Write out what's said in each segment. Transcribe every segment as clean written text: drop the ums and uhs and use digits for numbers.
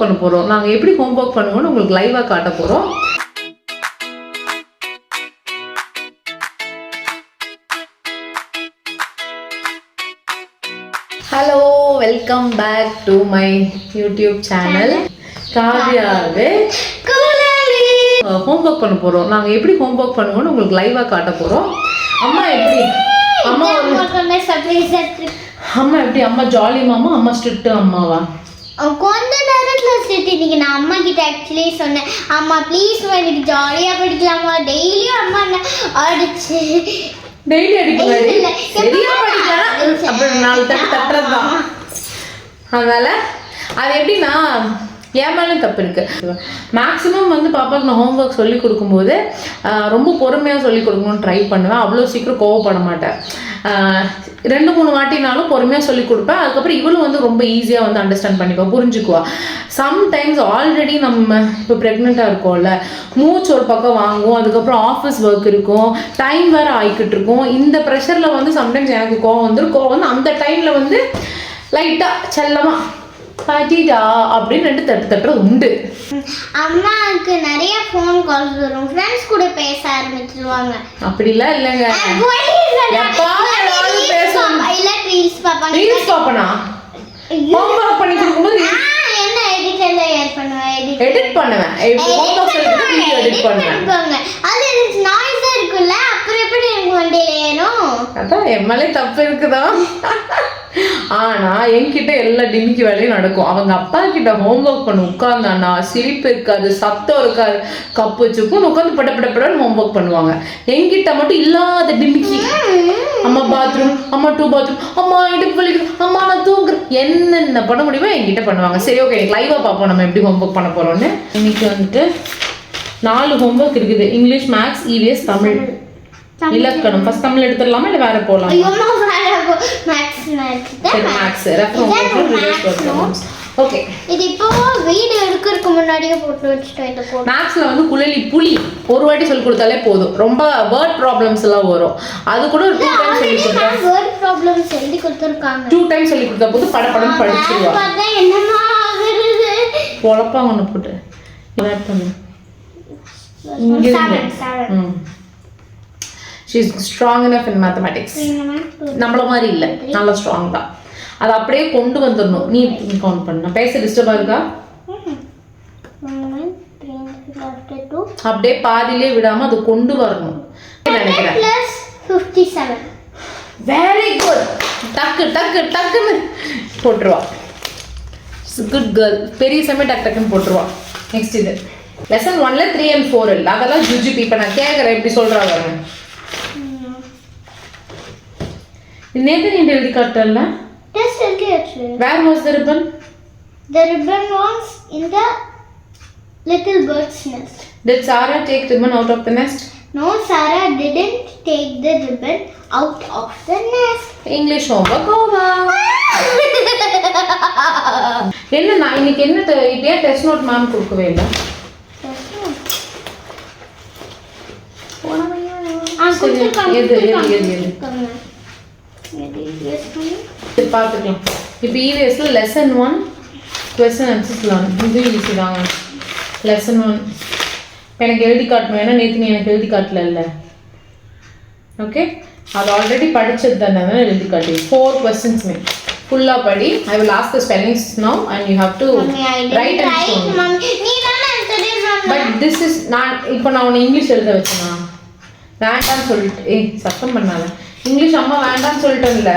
பண்ண போகிறோம். நாங்கள் எப்படி ஹோம்ஒர்க் பண்ணுவோம்னு உங்களுக்கு லைவாக காட்ட போகிறோம். Hello, welcome back to my YouTube channel. காவியாவே ஹோம்ஒர்க் பண்ண போகிறோம். நாங்கள் எப்படி ஹோம்ஒர்க் பண்ணுவோம்னு உங்களுக்கு லைவாக காட்ட போகிறோம். அம்மா எப்படி அம்மா ஜாலி மாமா, அம்மா ஸ்ட்ரிக்ட் அம்மாவா? கொஞ்ச நேரத்துல ஸ்ட்ரிக்ட். இன்னைக்கு நான் அம்மா கிட்ட ஆக்சுவலி சொன்னேன், அம்மா ப்ளீஸ் எனக்கு ஜாலியா படிக்கலாமா, டெய்லியும் அம்மா அடிச்சு டெய்லி அடிக்கலாம், சரியா படிக்கலாம் அப்படி 4 தட்டு தட்டுறதுதான். அதனால அது எப்படின்னா என் மேலும் தப்பு இருக்குது. மேக்ஸிமம் வந்து பாப்பாவுக்கு நான் ஹோம்ஒர்க் சொல்லி கொடுக்கும்போது ரொம்ப பொறுமையாக சொல்லி கொடுக்கணும்னு ட்ரை பண்ணுவேன். அவ்வளோ சீக்கிரம் கோவப்பட மாட்டேன். 2-3 வாட்டினாலும் பொறுமையாக சொல்லி கொடுப்பேன். அதுக்கப்புறம் இவளும் வந்து ரொம்ப ஈஸியாக வந்து அண்டர்ஸ்டாண்ட் பண்ணிக்குவா, புரிஞ்சுக்குவா. சம்டைம்ஸ் ஆல்ரெடி நம்ம இப்போ ப்ரெக்னெண்ட்டாக இருக்கோம்ல, மூச்சு ஒரு பக்கம் வாங்குவோம், அதுக்கப்புறம் ஆஃபீஸ் ஒர்க் இருக்கும், டைம் வேறு ஆகிக்கிட்டு இருக்கும். இந்த ப்ரெஷரில் வந்து சம்டைம்ஸ் எனக்கு கோவம் வந்துடும். கோவம் வந்து அந்த டைமில் வந்து லைட்டாக செல்லமாக பாட்டிடா அப்படின்னு 2 தட்டு தட்டுறது உண்டு. அம்மாவுக்கு நிறைய ஃபோன் கால்ஸ் வரும், ஃப்ரெண்ட்ஸ் கூட பேச ஆரம்பிச்சிருவாங்க. அப்படிலாம் இல்லைங்க, ரீல்ஸ் பாப்பாங்க. ரீல்ஸ் பாப்பனா ஹோம்வொர்க் பண்ணி கொடுக்கும்போது என்ன எடிட்டர்ல எடிட் பண்ணுவேன், எடிட் பண்ணுவேன், ஹோம்வொர்க் சொல்லிட்டு வீடியோ எடிட் பண்ணுவேன். அது நாய்ஸா இருக்குல்ல, அப்புறம் எப்படி எனக்கு வண்டியில ஏறும்? அதான் எம்எல்ஏ தப்பு இருக்குதா. ஆனா என்கிட்ட எல்லா டிமிக்கி வேலையும் நடக்கும். அவங்க அப்பா கிட்ட ஹோம்ஒர்க் பண்ண உட்கார்ந்தானா சிரிப்பு இருக்காது, சத்தம் இருக்காது, கப்பு வச்சுக்கும் உட்காந்து படப்படப்படன்னு ஹோம்ஒர்க் பண்ணுவாங்க. என்கிட்ட மட்டும் இல்லாத டிமிக்கி, அம்மா பாத்ரூம், அம்மா 2 பாத்ரூம், அம்மா இடுப்பு வலிக்குது, அம்மா நான் தூங்குறேன், என்னென்ன பண்ண முடியுமோ என்கிட்ட பண்ணுவாங்க. சரி, ஓகே, எனக்கு லைவா பார்ப்போம் நம்ம எப்படி ஹோம்ஒர்க் பண்ண போறோம்னு. இன்னைக்கு வந்துட்டு 4 ஹோம்ஒர்க் இருக்குது. இங்கிலீஷ், மேக்ஸ், இவிஎஸ், தமிழ், இலக்கணம். ஃபர்ஸ்ட் தமிழ் எடுத்துடலாமா இல்ல வேற போலாம்? ஓகே, இது இப்போ வீடியோ எடுக்கிறதுக்கு முன்னாடியே போட்டு வச்சிட்டேன். இந்த கோட் மேக்ஸ்ல வந்து குழலி புலி ஒரு வாட்டி சொல்லி கொடுத்தாலே போதும். ரொம்ப வேர்ட் ப்ராப்ளம்ஸ் எல்லாம் வரும், அது கூட ஒரு 2 டைம் சொல்லி கொடுத்தா, வேர்ட் ப்ராப்ளம்ஸ் எழுதி கொடுத்திருக்காங்க. 2 டைம் சொல்லி கொடுத்தா போதும், படபடன்னு படிச்சிடுவா. பார்த்தா என்னமா ஆகுது, பொளப்பாங்க ஒன்னு போட்டு ஆட் பண்ணு. இங்க 7 she is strong enough in mathematics. நம்மள மாதிரி இல்ல, நல்ல ஸ்ட்ராங் தான். அது அப்படியே கொண்டு வந்துடணும். நீ கவுண்ட் பண்ண பேச டிஸ்டர்பா இருக்கா? அப்படியே பாதியிலே விடாம அது கொண்டு வரணும் நினைக்கிறேன். 57. Very good. டக்கு டக்கு டக்குன்னு போட்டுருவா. Good girl. பெரிய சமயம் டக்கு டக்குன்னு போட்டுருவா. நெக்ஸ்ட் இது லெசன் 1ல 3 and 4 இல்ல, அதெல்லாம் ஜுஜிபி. இப்ப நான் கேட்கறேன் எப்படி சொல்றா பாருங்க. நேத்து நீ எழுதி காட்டல? Yes, okay. Where was the ribbon? The ribbon was in the little bird's nest. Did Sarah take ribbon out of the nest? No, Sarah didn't take the ribbon out of the nest. English homework over. என்ன நான் இன்னைக்கு என்ன இதே test note ma'am கொடுக்கவே இல்ல. பார்த்துக்கலாம். இப்போ இவிஎஸ்ல lesson 1 question answers learn. இது ஈஸி தாங்க. லெசன் 1 எனக்கு எழுதி காட்டணும், ஏன்னா நேற்று நீ எனக்கு எழுதி காட்டல இல்லை. ஓகே, அது ஆல்ரெடி படிச்சது தானே, எழுதி காட்டி 4 questions ஃபுல்லாக படி. I will ask the spellings now and you have to right and show. But this is நான் இப்போ நான் உன்னை இங்கிலீஷ் எழுத வச்சேனா? வேண்டான்னு சொல்லிட்டு சத்தம் பண்ணாத. இங்கிலீஷ் அம்மா வேண்டான்னு சொல்லிட்டேன்ல.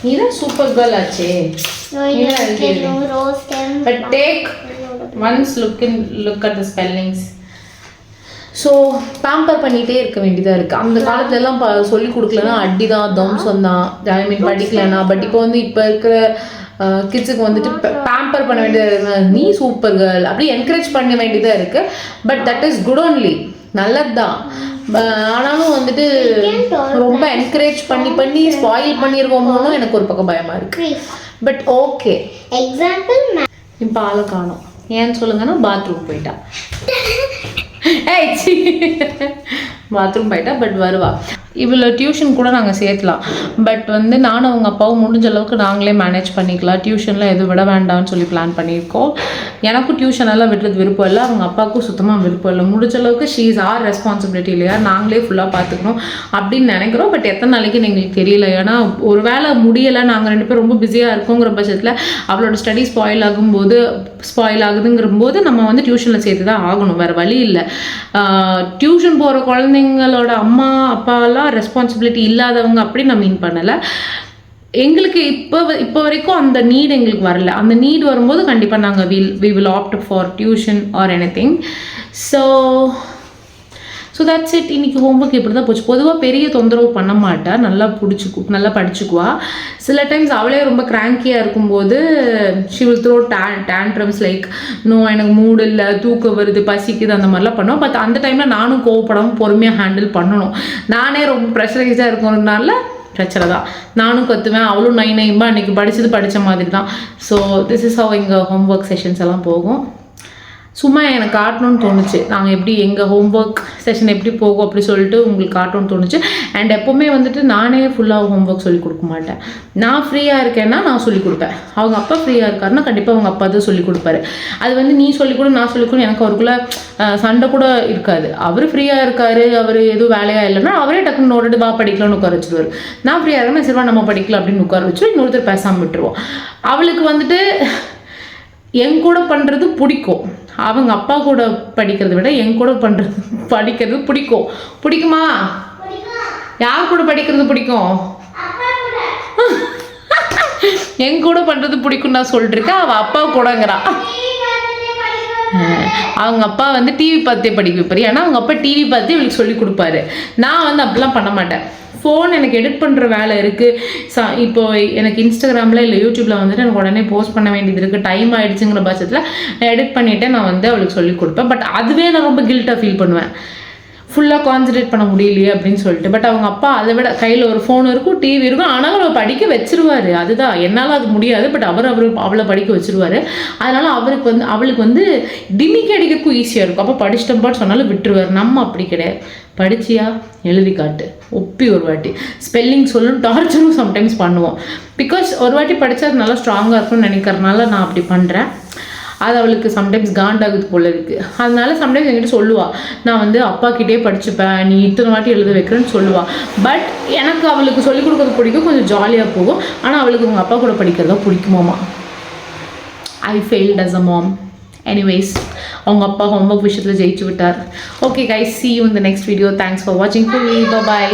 நீதான் சூப்பர் கேர்ள் ஆச்சே. But take once look at the spellings. So pamper பண்ணிகிட்டே இருக்க வேண்டியதாக இருக்குது. அந்த காலத்துலலாம் சொல்லி கொடுக்கலன்னா அடி தான், தம்சம் தான், ஐ மீன் படிக்கலன்னா. பட் இப்போ வந்து இப்போ இருக்கிற கிட்ஸுக்கு வந்துட்டு பேம்பர் பண்ண வேண்டியதாக, நீ சூப்பர் கேர்ள் அப்படி என்கரேஜ் பண்ண வேண்டியதாக இருக்குது. But that is good only, நல்லது தான். ஆனாலும் வந்துட்டு ரொம்ப என்கரேஜ் பண்ணி ஸ்பாயில் பண்ணிடுவோமோன்னு எனக்கு ஒரு பக்கம் பயமாக இருக்குது. பட் ஓகே, எக்ஸாம்பிள் இப்போ ஆளை காணோம். ஏன்னு சொல்லுங்கன்னா பாத்ரூம் போயிட்டா. பாத்ரூம் போயிட்டா, பட் வருவா. இவ்வளோ டியூஷன் கூட நாங்கள் சேர்த்தலாம். பட் வந்து நானும் அவங்க அப்பாவும் முடிஞ்ச அளவுக்கு நாங்களே மேனேஜ் பண்ணிக்கலாம். டியூஷனில் எதுவும் விட வேண்டாம்னு சொல்லி பிளான் பண்ணியிருக்கோம். எனக்கும் டியூஷனெல்லாம் விடுறது விருப்பம் இல்லை, அவங்க அப்பாவுக்கும் சுத்தமாக விருப்பம் இல்லை. முடிஞ்ச அளவுக்கு ஷீ இஸ் ஆர் ரெஸ்பான்சிபிலிட்டி இல்லையா, நாங்களே ஃபுல்லாக பார்த்துக்கணும் அப்படின்னு நினைக்கிறோம். பட் எத்தனை நாளைக்கு எங்களுக்கு தெரியல. ஏன்னா ஒரு வேளை முடியலை, நாங்கள் 2 பேரும் ரொம்ப பிஸியாக இருக்கோங்கிற பட்சத்தில் அவளோட ஸ்டடி ஸ்பாயில் ஆகுதுங்கிற போது நம்ம வந்து டியூஷனில் சேர்த்து தான் ஆகணும், வேறு வழி இல்லை. டியூஷன் போகிற குழந்தைங்களோட அம்மா அப்பாலாம் ரெஸ்பான்சிபிலிட்டி இல்லாதவங்க அப்படி நான் மீன் பண்ணலை. எங்களுக்கு இப்போ வரைக்கும் அந்த நீட் எங்களுக்கு வரல. அந்த நீட் வரும்போது கண்டிப்பாக நாங்கள் we will opt for tuition or anything. So that's it. இன்றைக்கி ஹோம்ஒர்க் இப்படி தான் போச்சு. பொதுவாக பெரிய தொந்தரவு பண்ண மாட்டா, நல்லா படிச்சுக்குவா. சில டைம்ஸ் அவளே ரொம்ப கிராங்கியாக இருக்கும்போது she will throw tantrums like no எனக்கு மூடு இல்லை, தூக்கம் வருது, பசிக்குது, அந்த மாதிரிலாம் பண்ணுவோம். பட் அந்த டைமில் நானும் கோவப்படாமல் பொறுமையாக ஹேண்டில் பண்ணணும். நானே ரொம்ப ப்ரெஷரைஸாக இருக்கிறதுனால பிரச்சனை தான். நானும் கற்றுவேன், அவளும் நைம்பா அன்றைக்கி படித்த மாதிரி தான். ஸோ திஸ் இஸ் ஹவ் எங்கள் ஹோம்ஒர்க் செஷன்ஸ் எல்லாம் போகும். சும்மா எனக்கு காட்டணும்னு தோணுச்சு, நாங்கள் எப்படி எங்கள் ஹோம்ஒர்க் செஷன் எப்படி போகும் அப்படி சொல்லிட்டு உங்களுக்கு காட்டணும்னு தோணுச்சு. அண்ட் எப்போவுமே வந்துட்டு நானே ஃபுல்லாக ஹோம்ஒர்க் சொல்லிக் கொடுக்க மாட்டேன். நான் ஃப்ரீயாக இருக்கேன்னா நான் சொல்லிக் கொடுப்பேன். அவங்க அப்பா ஃப்ரீயாக இருக்காருன்னா கண்டிப்பாக அவங்க அப்பா தான் சொல்லிக் கொடுப்பாரு. அது வந்து நீ சொல்லிக் கொடு நான் சொல்லிக் கொடு எனக்கு அவருக்குள்ள சண்டை கூட இருக்காது. அவர் ஃப்ரீயாக இருக்காரு, அவர் எதுவும் வேலையாக இல்லைன்னா அவரே டக்குன்னு நோட்டு வா படிக்கலாம்னு உட்கார வச்சுருவார். நான் ஃப்ரீயாக இருக்கேன்னா சரிவா நம்ம படிக்கலாம் அப்படின்னு உட்கார வச்சு இன்னொருத்தர் பேசாமல் விட்டுருவோம். அவளுக்கு வந்துட்டு என் கூட பண்ணுறது பிடிக்கும். அவங்க அப்பா கூட படிக்கிறத விட என் கூட படிக்கிறது பிடிக்குமா? யார் கூட படிக்கிறது பிடிக்கும்? என் கூட பண்ணுறது பிடிக்கும் நான் சொல்லிட்டுருக்கேன். அவள் அப்பா கூடங்கிறா. அவங்க அப்பா வந்து டிவி பார்த்தே படிக்க வைப்பார். ஏன்னா அவங்க அப்பா டிவி பார்த்தே இவளுக்கு சொல்லி கொடுப்பாரு. நான் வந்து அப்படிலாம் பண்ண மாட்டேன். ஃபோன் எனக்கு எடிட் பண்ணுற வேலை இருக்குது. இப்போ எனக்கு இன்ஸ்டாகிராமில் இல்லை யூடியூப்பில் வந்துட்டு எனக்கு உடனே போஸ்ட் பண்ண வேண்டியது இருக்குது, டைம் ஆகிடுச்சுங்கிற பட்சத்தில் நான் எடிட் பண்ணிவிட்டு நான் வந்து அவளுக்கு சொல்லிக் கொடுப்பேன். பட் அதுவே நான் ரொம்ப கில்ட்டாக ஃபீல் பண்ணுவேன், ஃபுல்லாக கான்சன்ட்ரேட் பண்ண முடியலையே அப்படின்னு சொல்லிட்டு. பட் அவங்க அப்பா அதை விட கையில் ஒரு ஃபோன் இருக்கும், டிவி இருக்கும், ஆனாலும் அவளை படிக்க வச்சிருவார். அதுதான் என்னால் அது முடியாது. பட் அவளை படிக்க வச்சிருவார். அதனால் அவளுக்கு வந்து டிமிக்கி அடிக்கிறதுக்கும் ஈஸியாக இருக்கும். அப்போ படிச்சிட்டம்பான்னு சொன்னாலும் விட்டுருவார். நம்ம அப்படி கிடையாது. படிச்சியா எழுதி காட்டு, ஒப்பி ஒரு வாட்டி ஸ்பெல்லிங் சொல்லும், டார்ச்சரும் சம்டைம்ஸ் பண்ணுவோம். பிகாஸ் ஒரு வாட்டி படித்தா அது நல்லா ஸ்ட்ராங்காக இருக்கும்னு நினைக்கிறதுனால நான் அப்படி பண்ணுறேன். அது அவளுக்கு சம்டைம்ஸ் காண்டாகுது போல இருக்குது. அதனால சம்டைம்ஸ் என்கிட்ட சொல்லுவாள், நான் வந்து அப்பா கிட்டே படிச்சுப்பேன், நீ இத்தனை வாட்டி எழுத வைக்கிறேன்னு சொல்லுவாள். பட் எனக்கு அவளுக்கு சொல்லிக் கொடுக்கறது பிடிக்கும், கொஞ்சம் ஜாலியாக போகும். ஆனால் அவளுக்கு அவங்க அப்பா கூட படிக்கிறதா பிடிக்குமாமா. I failed as a mom. Anyways, அவங்க அப்பா ஹோம்ஒர்க் விஷயத்தில் ஜெயிச்சு விட்டார். Okay guys, see you in the next video. Thanks for watching. Bye bye.